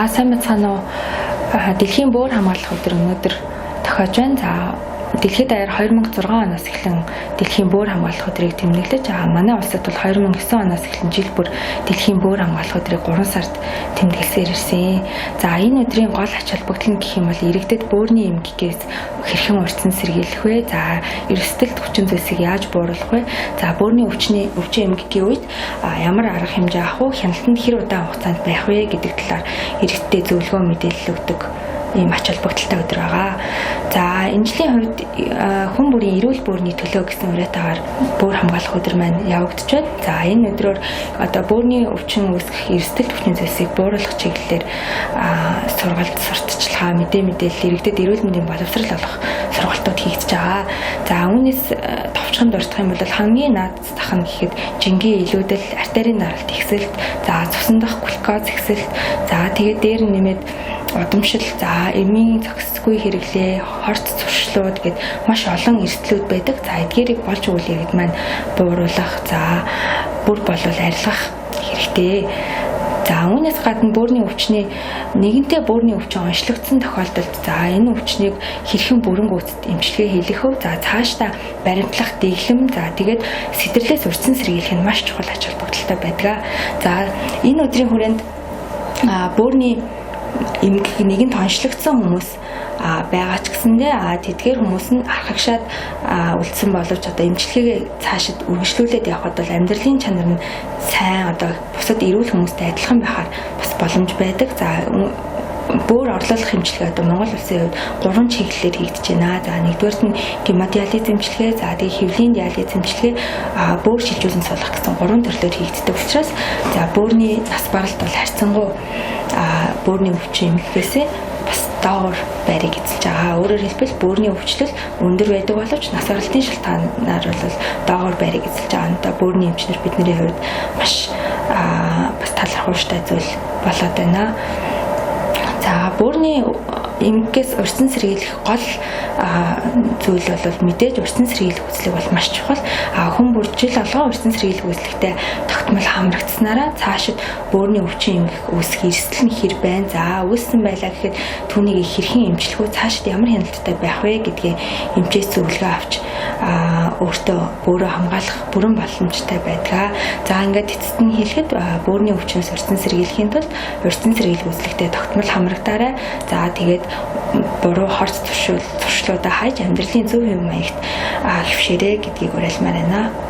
За сайн мэцхан уу дэлхийн бөөр хамгаалах өдөр өнөөдөр тохиож байна. За дэлхийд даяар 2006 оноос эхлэн дэлхийн бөөр хамгаалах өдрийг тэмдэглэж манай улсад бол 2009 оноос эхлэн жил бүр дэлхийн бөөр хамгаалах өдрийг 3 сард тэмдэглэсээр ирсэн. За энэ өдрийн гол ач холбогдол нь гэх юм бол иргэдэд бөөрийн эмгэгээс хэрхэн урьдчилан сэргийлэх вэ? За эрсдэлт хүчин зүйлсийг яаж бууруулах вэ? За бөөрийн өвчин эмгэгийн үед ямар арга хэмжээ авах вэ? Хяналтанд хэр удаан хугацаанд байх вэ гэдэг талаар иргэдэд зөвлөгөө мэдээлэл өгдөг ийм ач холбогдолтой өдөр байгаа. За энэ жилийн хувьд хүн бүрийн эрүүл бөөрийн төлөө гэсэн уриатаагаар бөөр хамгаалах өдөр маань явагдаж байна. За энэ өдрөөр одоо бөөрийн өвчин үүсгэх эрсдэлт хүчин зүйлсийг бууруулах чиглэлээр сургалт сурталчилгаа мэдээлэл иргэдэд эрүүл мэндийн боловсрол олох сургалтууд хийгдэж байгаа. За үүнээс товчхон дурдах юм бол хамгийн наад зах нь гэхэд жингийн илүүдэл, артерийн наралт ихсэлт, за цусан дах глюкоз ихсэлт, за тэгээд дээр нэмээд удамшил, за эмийн зохисгүй хэрэглээ, хорт зуршлууд гэд маш олон эрсдлүүд байдаг. За эдгээрийг болж өгөх иргэд маань бууруулах, за бүр болвол арилгах хэрэгтэй. За үүнээс гадна бөөрийн өвчний нэгэнтээ бөөрийн өвчин онцлогдсон тохиолдолд за энэ өвчнийг хэрхэн бүрэн гүйцэд эмчилгээ хийх вэ? За цаашдаа баримтлах, дэглэм, за тэгээд сэдэрлээс урьдчилан сэргийлэх нь маш чухал ач холбогдолтой байдаг. За энэ өдрийн хүрээнд бөөрийн эмгэг нэгэн тоншлогдсон хүмүүс байгаа ч гэсэндээ тэдгээр хүмүүс нь архагшаад үлдсэн боловч одоо эмчилгээгээ цаашид үргэлжлүүлээд явхад бол амьдралын чанар нь сайн одоо бусад эрүүл хүмүүстэй адилхан байхаар бас боломж байдаг. За бөөр орлуулах эмчилгээ одоо Монгол улсын хувьд 3 чиглэлээр хийгдэж байна. За нэгдүгээрт нь гемодиализ эмчилгээ, за тэгээд хэвлийн диализ эмчилгээ, бөөр шилжүүлэн суулгах гэсэн 3 төрлөөр хийгддэг учраас за бөөрийн нас баралт бол харьцангуй бөөрийн өвчин эмгэгээс бас доогуур байрыг эзэлж байгаа. Өөрөөр хэлбэл бөөрийн өвчлөл өндөр байдаг боловч нас баралтын шалтгаанаар бол доогуур байрыг эзэлж байгаа. Одоо бөөрийн эмчнэр бидний хувьд маш бас талархууштай зүйл болоод байна. За бөөрийн эмгэгээс урьдчилан сэргийлэх гол зүйл бол мэдээж урьдчилан сэргийлэх үзлэг бол маш чухал. Хүн бүр жил алгаа урьдчилан сэргийлэх үзлэгтээ тогтмол хамрагдсанараа цаашид бөөрийн өвчин эмгэх үүсэх эрсдэл нь хэр байна. За үүссэн байлаа гэхэд түүнийг хэрхэн эмчлэх вэ? Цаашид ямар хяналттай байх вэ гэдгийг эмчээс зөвлөгөө авч өөртөө бөөрөө хамгаалах бүрэн боломжтой байдаг. За ингээд эцэст нь хэлэхэд бөөрийн өвчнөөс урьдчилан сэргийлэхийн тулд урьдчилан сэргийлэх үзлэгтээ тогтмол хамрагдаарай. За тэгээд буруу хорц туршлуудаа хайж амьдралын зөв хэв маягт хөвшөөрэй гэдгийг уриалмаар байна.